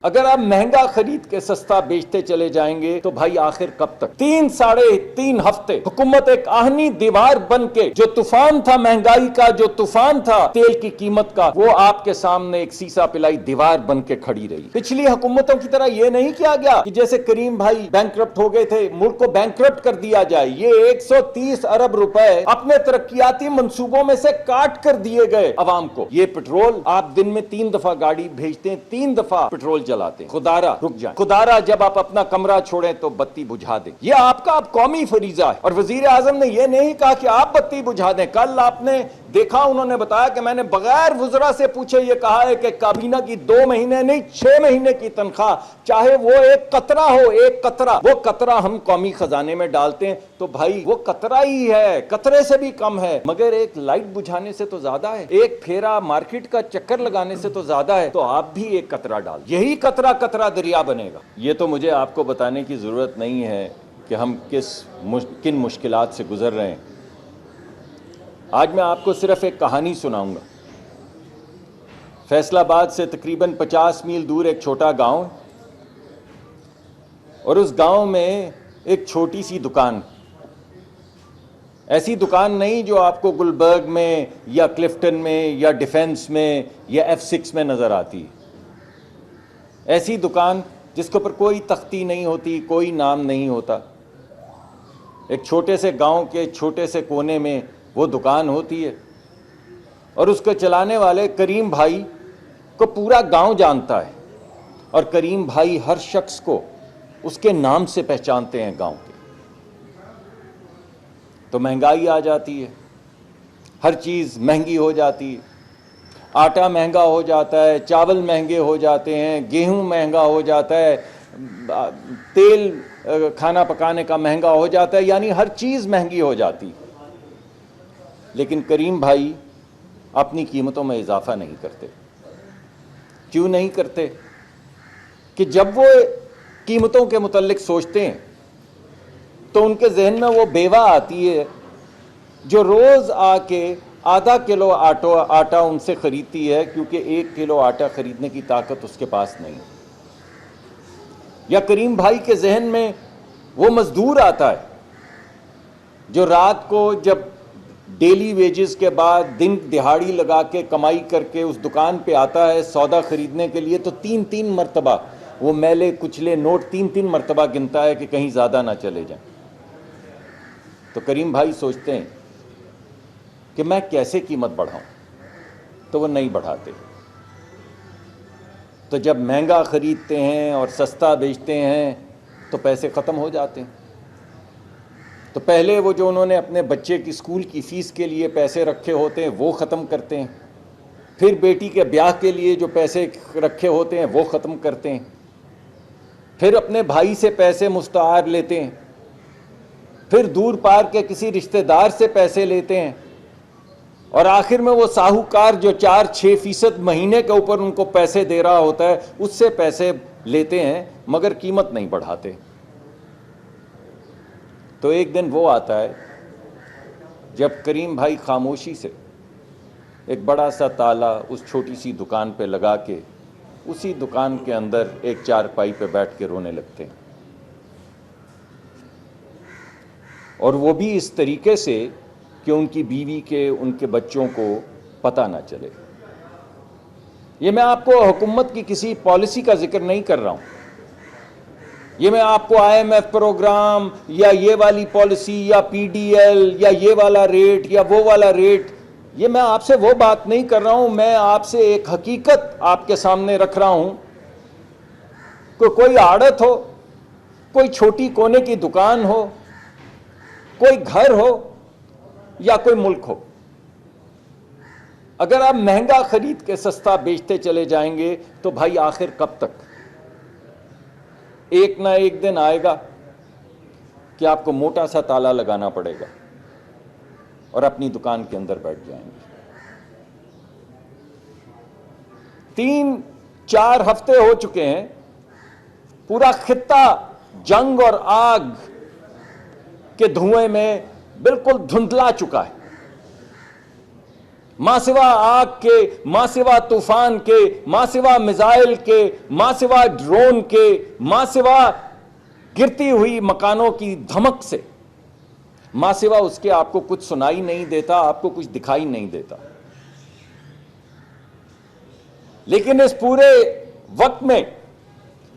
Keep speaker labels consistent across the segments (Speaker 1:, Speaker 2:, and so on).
Speaker 1: اگر آپ مہنگا خرید کے سستا بیچتے چلے جائیں گے تو بھائی آخر کب تک؟ 3 ہفتے حکومت ایک آہنی دیوار بن کے، جو طوفان تھا مہنگائی کا، جو طوفان تھا تیل کی قیمت کا، وہ آپ کے سامنے ایک سیسا پلائی دیوار بن کے کھڑی رہی۔ پچھلی حکومتوں کی طرح یہ نہیں کیا گیا کہ جیسے کریم بھائی بینکرپٹ ہو گئے تھے، ملک کو بینکرپٹ کر دیا جائے۔ یہ 130 ارب روپے اپنے ترقیاتی منصوبوں میں سے کاٹ کر دیے گئے عوام کو۔ یہ پٹرول آپ دن میں 3 دفعہ گاڑی بھیجتے ہیں، 3 دفعہ پٹرول جلاتے ہیں۔ خدارہ رک جائیں، خدارہ جب آپ اپنا کمرہ چھوڑیں تو بتی بجھا دیں۔ یہ آپ کا اب قومی فریضہ ہے، اور وزیر اعظم نے یہ نہیں کہا کہ آپ بتی بجھا دیں۔ کل آپ نے دیکھا، انہوں نے بتایا کہ میں نے بغیر وزراء سے پوچھے یہ کہا ہے کہ کابینہ کی 2 مہینے نہیں 6 مہینے کی تنخواہ، چاہے وہ ایک قطرہ ہو، ایک قطرہ، وہ قطرہ ہم قومی خزانے میں ڈالتے ہیں تو بھائی وہ قطرہ ہی ہے، قطرے سے بھی کم ہے، مگر ایک لائٹ بجھانے سے تو زیادہ ہے، ایک پھیرا مارکیٹ کا چکر لگانے سے تو زیادہ ہے۔ تو آپ بھی ایک قطرہ ڈال، یہی قطرہ قطرہ دریا بنے گا۔ یہ تو مجھے آپ کو بتانے کی ضرورت نہیں ہے کہ ہم کن مشکلات سے گزر رہے ہیں۔ آج میں آپ کو صرف ایک کہانی سناؤں گا۔ فیصل آباد سے تقریباً 50 میل دور ایک چھوٹا گاؤں، اور اس گاؤں میں ایک چھوٹی سی دکان، ایسی دکان نہیں جو آپ کو گلبرگ میں یا کلفٹن میں یا ڈیفنس میں یا F6 میں نظر آتی، ایسی دکان جس کے اوپر کوئی تختی نہیں ہوتی، کوئی نام نہیں ہوتا۔ ایک چھوٹے سے گاؤں کے چھوٹے سے کونے میں وہ دکان ہوتی ہے، اور اس کو چلانے والے کریم بھائی کو پورا گاؤں جانتا ہے، اور کریم بھائی ہر شخص کو اس کے نام سے پہچانتے ہیں گاؤں کے۔ تو مہنگائی آ جاتی ہے، ہر چیز مہنگی ہو جاتی ہے، آٹا مہنگا ہو جاتا ہے، چاول مہنگے ہو جاتے ہیں، گیہوں مہنگا ہو جاتا ہے، تیل کھانا پکانے کا مہنگا ہو جاتا ہے، یعنی ہر چیز مہنگی ہو جاتی۔ لیکن کریم بھائی اپنی قیمتوں میں اضافہ نہیں کرتے۔ کیوں نہیں کرتے؟ کہ جب وہ قیمتوں کے متعلق سوچتے ہیں تو ان کے ذہن میں وہ بیوہ آتی ہے جو روز آ کے ½ کلو آٹا ان سے خریدتی ہے، کیونکہ 1 کلو آٹا خریدنے کی طاقت اس کے پاس نہیں۔ یا کریم بھائی کے ذہن میں وہ مزدور آتا ہے جو رات کو جب ڈیلی ویجز کے بعد دن دہاڑی لگا کے کمائی کر کے اس دکان پہ آتا ہے سودا خریدنے کے لیے، تو 3 مرتبہ وہ میلے کچلے نوٹ 3 مرتبہ گنتا ہے کہ کہیں زیادہ نہ چلے جائیں۔ تو کریم بھائی سوچتے ہیں کہ میں کیسے قیمت بڑھاؤں، تو وہ نہیں بڑھاتے۔ تو جب مہنگا خریدتے ہیں اور سستا بیچتے ہیں تو پیسے ختم ہو جاتے ہیں۔ تو پہلے وہ جو انہوں نے اپنے بچے کی اسکول کی فیس کے لیے پیسے رکھے ہوتے ہیں وہ ختم کرتے ہیں، پھر بیٹی کے بیاہ کے لیے جو پیسے رکھے ہوتے ہیں وہ ختم کرتے ہیں، پھر اپنے بھائی سے پیسے مستعار لیتے ہیں، پھر دور پار کے کسی رشتہ دار سے پیسے لیتے ہیں، اور آخر میں وہ ساہوکار جو 4-6% مہینے کے اوپر ان کو پیسے دے رہا ہوتا ہے اس سے پیسے لیتے ہیں، مگر قیمت نہیں بڑھاتے۔ تو ایک دن وہ آتا ہے جب کریم بھائی خاموشی سے ایک بڑا سا تالا اس چھوٹی سی دکان پہ لگا کے اسی دکان کے اندر ایک چارپائی پہ بیٹھ کے رونے لگتے ہیں، اور وہ بھی اس طریقے سے کہ ان کی بیوی کے، ان کے بچوں کو پتہ نہ چلے۔ یہ میں آپ کو حکومت کی کسی پالیسی کا ذکر نہیں کر رہا ہوں، یہ میں آپ کو IMF پروگرام یا یہ والی پالیسی یا PDL یا یہ والا ریٹ یا وہ والا ریٹ، یہ میں آپ سے وہ بات نہیں کر رہا ہوں۔ میں آپ سے ایک حقیقت آپ کے سامنے رکھ رہا ہوں کہ کوئی آڑت ہو، کوئی چھوٹی کونے کی دکان ہو، کوئی گھر ہو یا کوئی ملک ہو، اگر آپ مہنگا خرید کے سستا بیچتے چلے جائیں گے تو بھائی آخر کب تک؟ ایک نہ ایک دن آئے گا کہ آپ کو موٹا سا تالا لگانا پڑے گا اور اپنی دکان کے اندر بیٹھ جائیں گے۔ 3-4 ہفتے ہو چکے ہیں، پورا خطہ جنگ اور آگ کے دھوئیں میں بالکل دھندلا چکا ہے۔ ماں سوا آگ کے، ماں سوا طوفان کے، ماں سوا میزائل کے، ماں سوا ڈرون کے، ماں سوا گرتی ہوئی مکانوں کی دھمک سے، ماں سوا اس کے آپ کو کچھ سنائی نہیں دیتا، آپ کو کچھ دکھائی نہیں دیتا۔ لیکن اس پورے وقت میں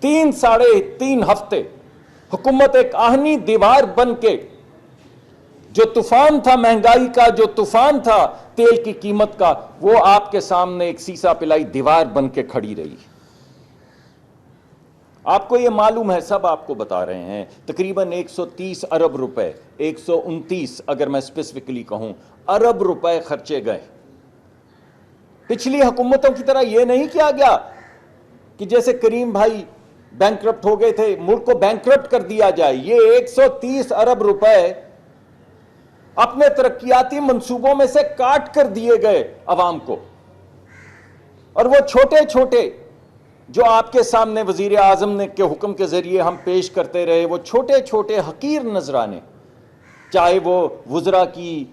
Speaker 1: 3 ہفتے حکومت ایک آہنی دیوار بن کے، جو طوفان تھا مہنگائی کا، جو طوفان تھا تیل کی قیمت کا، وہ آپ کے سامنے ایک سیسا پلائی دیوار بن کے کھڑی رہی۔ آپ کو یہ معلوم ہے، سب آپ کو بتا رہے ہیں، تقریباً 130 ارب روپے، 129 اگر میں اسپیسیفکلی کہوں، ارب روپے خرچے گئے۔ پچھلی حکومتوں کی طرح یہ نہیں کیا گیا کہ جیسے کریم بھائی بینکرپٹ ہو گئے تھے، ملک کو بینکرپٹ کر دیا جائے۔ یہ 130 ارب روپے اپنے ترقیاتی منصوبوں میں سے کاٹ کر دیے گئے عوام کو، اور وہ چھوٹے چھوٹے جو آپ کے سامنے وزیر اعظم نے کے حکم کے ذریعے ہم پیش کرتے رہے، وہ چھوٹے چھوٹے حقیر نذرانے، چاہے وہ وزراء کی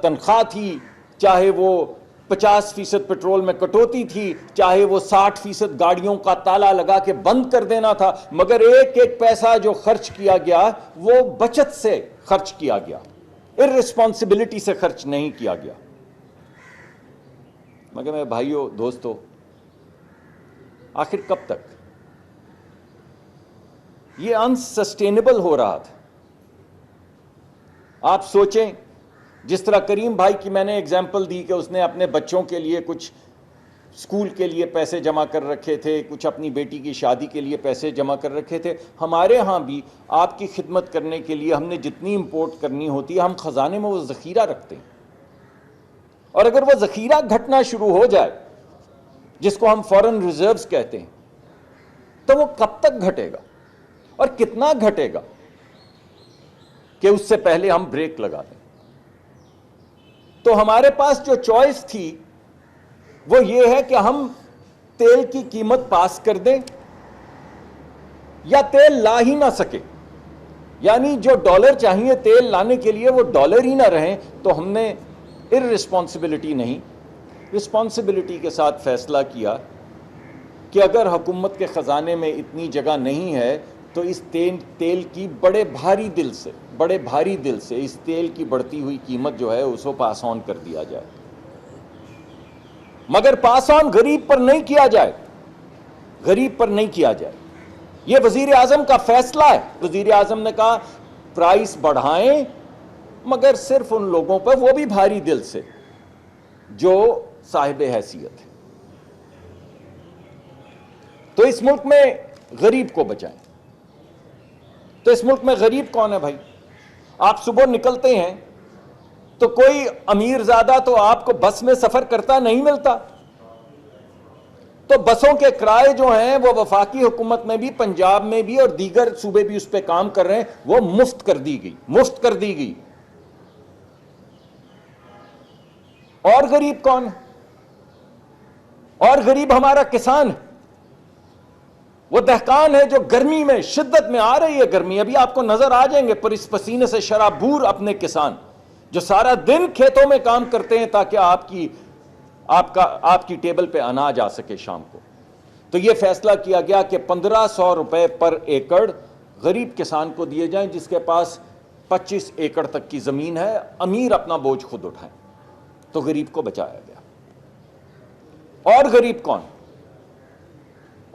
Speaker 1: تنخواہ تھی، چاہے وہ 50% پیٹرول میں کٹوتی تھی، چاہے وہ 60% گاڑیوں کا تالا لگا کے بند کر دینا تھا، مگر ایک ایک پیسہ جو خرچ کیا گیا وہ بچت سے خرچ کیا گیا، ارسپانسبلٹی سے خرچ نہیں کیا گیا۔ مگر میرے بھائیوں دوستو، آخر کب تک یہ انسسٹینیبل ہو رہا تھا؟ آپ سوچیں، جس طرح کریم بھائی کی میں نے ایگزامپل دی کہ اس نے اپنے بچوں کے لیے کچھ اسکول کے لیے پیسے جمع کر رکھے تھے، کچھ اپنی بیٹی کی شادی کے لیے پیسے جمع کر رکھے تھے، ہمارے ہاں بھی آپ کی خدمت کرنے کے لیے ہم نے جتنی امپورٹ کرنی ہوتی ہے، ہم خزانے میں وہ ذخیرہ رکھتے ہیں، اور اگر وہ ذخیرہ گھٹنا شروع ہو جائے، جس کو ہم فورن ریزروز کہتے ہیں، تو وہ کب تک گھٹے گا اور کتنا گھٹے گا کہ اس سے پہلے ہم بریک لگا دیں؟ تو ہمارے پاس جو چوائس تھی وہ یہ ہے کہ ہم تیل کی قیمت پاس کر دیں یا تیل لا ہی نہ سکے، یعنی جو ڈالر چاہیے تیل لانے کے لیے وہ ڈالر ہی نہ رہیں۔ تو ہم نے ارسپانسبلٹی نہیں، رسپانسبلٹی کے ساتھ فیصلہ کیا کہ اگر حکومت کے خزانے میں اتنی جگہ نہیں ہے تو اس تیل کی بڑے بھاری دل سے اس تیل کی بڑھتی ہوئی قیمت جو ہے اس کو پاس آن کر دیا جائے، مگر پاس آن غریب پر نہیں کیا جائے، غریب پر نہیں کیا جائے۔ یہ وزیر اعظم کا فیصلہ ہے۔ وزیر اعظم نے کہا پرائس بڑھائیں، مگر صرف ان لوگوں پر، وہ بھی بھاری دل سے، جو صاحب حیثیت ہے۔ تو اس ملک میں غریب کو بچائیں۔ تو اس ملک میں غریب کون ہے بھائی؟ آپ صبح نکلتے ہیں تو کوئی امیر زادہ تو آپ کو بس میں سفر کرتا نہیں ملتا، تو بسوں کے کرائے جو ہیں وہ وفاقی حکومت میں بھی، پنجاب میں بھی اور دیگر صوبے بھی اس پہ کام کر رہے ہیں، وہ مفت کر دی گئی۔ اور غریب کون ہے؟ اور غریب ہمارا کسان ہے، وہ دہقان ہے جو گرمی میں، شدت میں آ رہی ہے گرمی، ابھی آپ کو نظر آ جائیں گے پسینے سے شرابور اپنے کسان جو سارا دن کھیتوں میں کام کرتے ہیں تاکہ آپ کی ٹیبل پہ اناج آ سکے شام کو۔ تو یہ فیصلہ کیا گیا کہ 1500 روپے پر ایکڑ غریب کسان کو دیے جائیں، جس کے پاس 25 ایکڑ تک کی زمین ہے، امیر اپنا بوجھ خود اٹھائیں۔ تو غریب کو بچایا گیا۔ اور غریب کون؟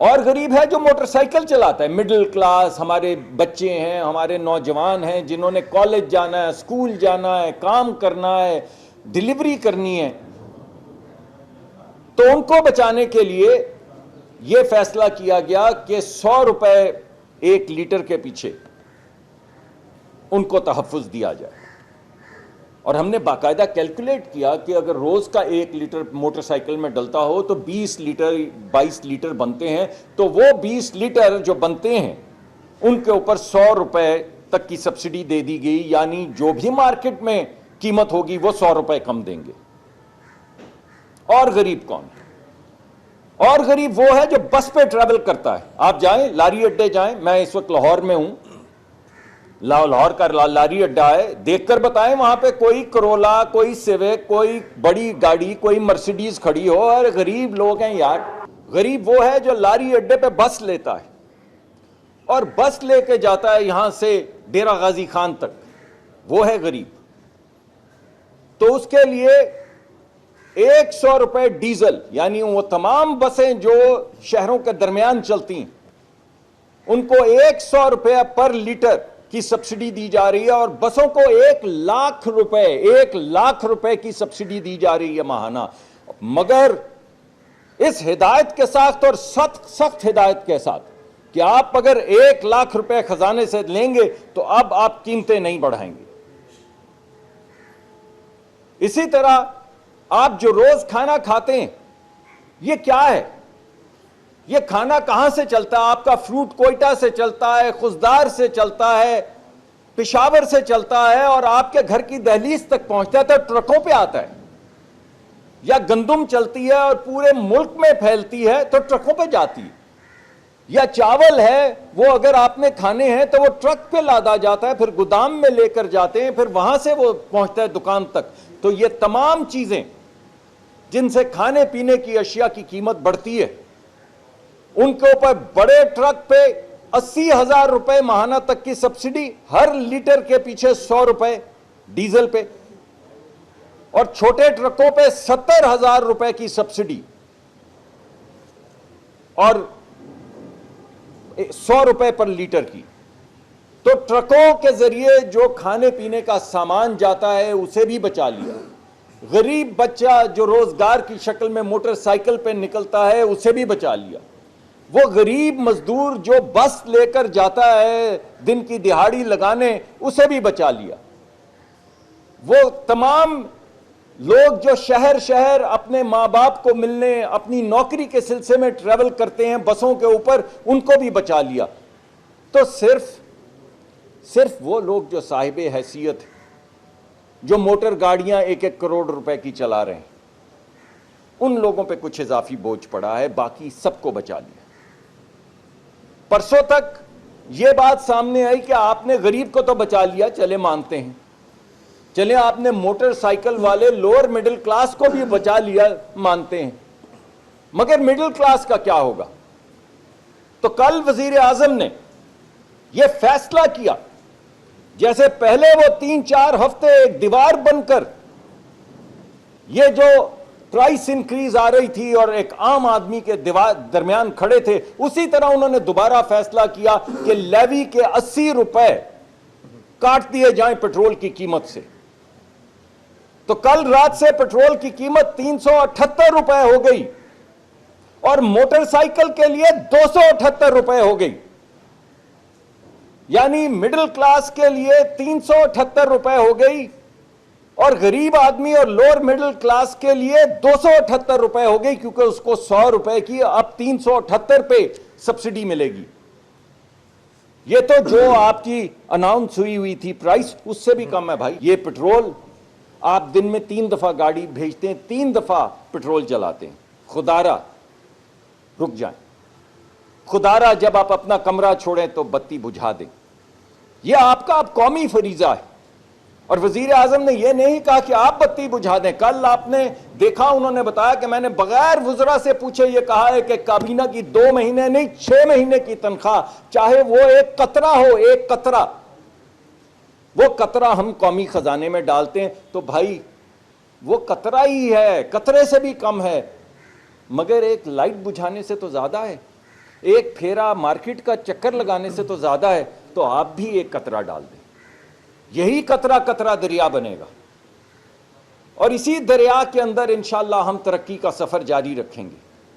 Speaker 1: اور غریب ہے جو موٹر سائیکل چلاتا ہے، مڈل کلاس، ہمارے بچے ہیں، ہمارے نوجوان ہیں جنہوں نے کالج جانا ہے، اسکول جانا ہے، کام کرنا ہے، ڈلیوری کرنی ہے۔ تو ان کو بچانے کے لیے یہ فیصلہ کیا گیا کہ 100 روپے 1 لیٹر کے پیچھے ان کو تحفظ دیا جائے۔ اور ہم نے باقاعدہ کیلکولیٹ کیا کہ اگر روز کا 1 لیٹر موٹر سائیکل میں ڈلتا ہو تو 22 لیٹر بنتے ہیں، تو وہ 20 لیٹر جو بنتے ہیں ان کے اوپر 100 روپے تک کی سبسڈی دے دی گئی، یعنی جو بھی مارکیٹ میں قیمت ہوگی وہ 100 روپے کم دیں گے۔ اور غریب کون؟ اور غریب وہ ہے جو بس پہ ٹریول کرتا ہے۔ آپ جائیں، لاری اڈے جائیں، میں اس وقت لاہور میں ہوں، لاہور کا لاری اڈا ہے، دیکھ کر بتائیں وہاں پہ کوئی کرولا، کوئی سیوک، کوئی بڑی گاڑی، کوئی مرسیڈیز کھڑی ہو. اور غریب لوگ ہیں یار. غریب وہ ہے جو لاری اڈے پہ بس لیتا ہے اور بس لے کے جاتا ہے یہاں سے ڈیرہ غازی خان تک، وہ ہے غریب. تو اس کے لیے 100 روپے ڈیزل، یعنی وہ تمام بسیں جو شہروں کے درمیان چلتی ہیں ان کو 100 روپے پر لیٹر کی سبسڈی دی جا رہی ہے، اور بسوں کو 1 لاکھ روپے کی سبسڈی دی جا رہی ہے ماہانہ. مگر اس ہدایت کے ساتھ، اور سخت ہدایت کے ساتھ، کہ آپ اگر 1 لاکھ روپے خزانے سے لیں گے تو اب آپ قیمتیں نہیں بڑھائیں گے. اسی طرح آپ جو روز کھانا کھاتے ہیں، یہ کیا ہے؟ یہ کھانا کہاں سے چلتا ہے؟ آپ کا فروٹ کوئٹہ سے چلتا ہے، خضدار سے چلتا ہے، پشاور سے چلتا ہے، اور آپ کے گھر کی دہلیز تک پہنچتا ہے تو ٹرکوں پہ آتا ہے. یا گندم چلتی ہے اور پورے ملک میں پھیلتی ہے تو ٹرکوں پہ جاتی ہے. یا چاول ہے، وہ اگر آپ نے کھانے ہیں تو وہ ٹرک پہ لادا جاتا ہے، پھر گودام میں لے کر جاتے ہیں، پھر وہاں سے وہ پہنچتا ہے دکان تک. تو یہ تمام چیزیں جن سے کھانے پینے کی اشیاء کی قیمت بڑھتی ہے، ان کے اوپر بڑے ٹرک پہ 80,000 روپے ماہانہ تک کی سبسڈی، ہر لیٹر کے پیچھے 100 روپے ڈیزل پہ، اور چھوٹے ٹرکوں پہ 70,000 روپے کی سبسڈی اور 100 روپے پر لیٹر کی. تو ٹرکوں کے ذریعے جو کھانے پینے کا سامان جاتا ہے اسے بھی بچا لیا. غریب بچہ جو روزگار کی شکل میں موٹر سائیکل پہ نکلتا ہے اسے بھی بچا لیا. وہ غریب مزدور جو بس لے کر جاتا ہے دن کی دہاڑی لگانے اسے بھی بچا لیا. وہ تمام لوگ جو شہر اپنے ماں باپ کو ملنے اپنی نوکری کے سلسلے میں ٹریول کرتے ہیں بسوں کے اوپر، ان کو بھی بچا لیا. تو صرف وہ لوگ جو صاحب حیثیت ہیں، جو موٹر گاڑیاں 1 کروڑ روپے کی چلا رہے ہیں، ان لوگوں پہ کچھ اضافی بوجھ پڑا ہے، باقی سب کو بچا لیا. پرسوں تک یہ بات سامنے آئی کہ آپ نے غریب کو تو بچا لیا، چلے مانتے ہیں، چلے آپ نے موٹر سائیکل والے لوور مڈل کلاس کو بھی بچا لیا، مانتے ہیں، مگر مڈل کلاس کا کیا ہوگا؟ تو کل وزیر اعظم نے یہ فیصلہ کیا، جیسے پہلے وہ 3-4 ہفتے ایک دیوار بن کر یہ جو پرائس انکریز آ رہی تھی اور ایک عام آدمی کے درمیان کھڑے تھے، اسی طرح انہوں نے دوبارہ فیصلہ کیا کہ لیوی کے 80 روپے کاٹ دیے جائیں پٹرول کی قیمت سے. تو کل رات سے پٹرول کی قیمت 378 روپے ہو گئی اور موٹر سائیکل کے لیے 278 روپے ہو گئی. یعنی مڈل کلاس کے لیے 378 روپے ہو گئی اور غریب آدمی اور لوور مڈل کلاس کے لیے 278 روپے ہو گئی، کیونکہ اس کو 100 روپے کی اب 378 پہ سبسڈی ملے گی. یہ تو جو آپ کی اناؤنس ہوئی تھی پرائس، اس سے بھی کم ہے بھائی. یہ پٹرول آپ دن میں 3 دفعہ گاڑی بھیجتے ہیں، 3 دفعہ پٹرول جلاتے ہیں. خدارہ رک جائیں، خدارہ جب آپ اپنا کمرہ چھوڑیں تو بتی بجھا دیں. یہ آپ کا اب قومی فریضہ ہے. اور وزیر اعظم نے یہ نہیں کہا کہ آپ بتی بجھا دیں. کل آپ نے دیکھا انہوں نے بتایا کہ میں نے بغیر وزراء سے پوچھے یہ کہا ہے کہ کابینہ کی 2 مہینے نہیں 6 مہینے کی تنخواہ، چاہے وہ 1 قطرہ ہو، 1 قطرہ، وہ قطرہ ہم قومی خزانے میں ڈالتے ہیں. تو بھائی وہ قطرہ ہی ہے، قطرے سے بھی کم ہے، مگر ایک لائٹ بجھانے سے تو زیادہ ہے، ایک پھیرا مارکیٹ کا چکر لگانے سے تو زیادہ ہے. تو آپ بھی 1 قطرہ ڈال دیں، یہی قطرہ قطرہ دریا بنے گا، اور اسی دریا کے اندر انشاءاللہ ہم ترقی کا سفر جاری رکھیں گے.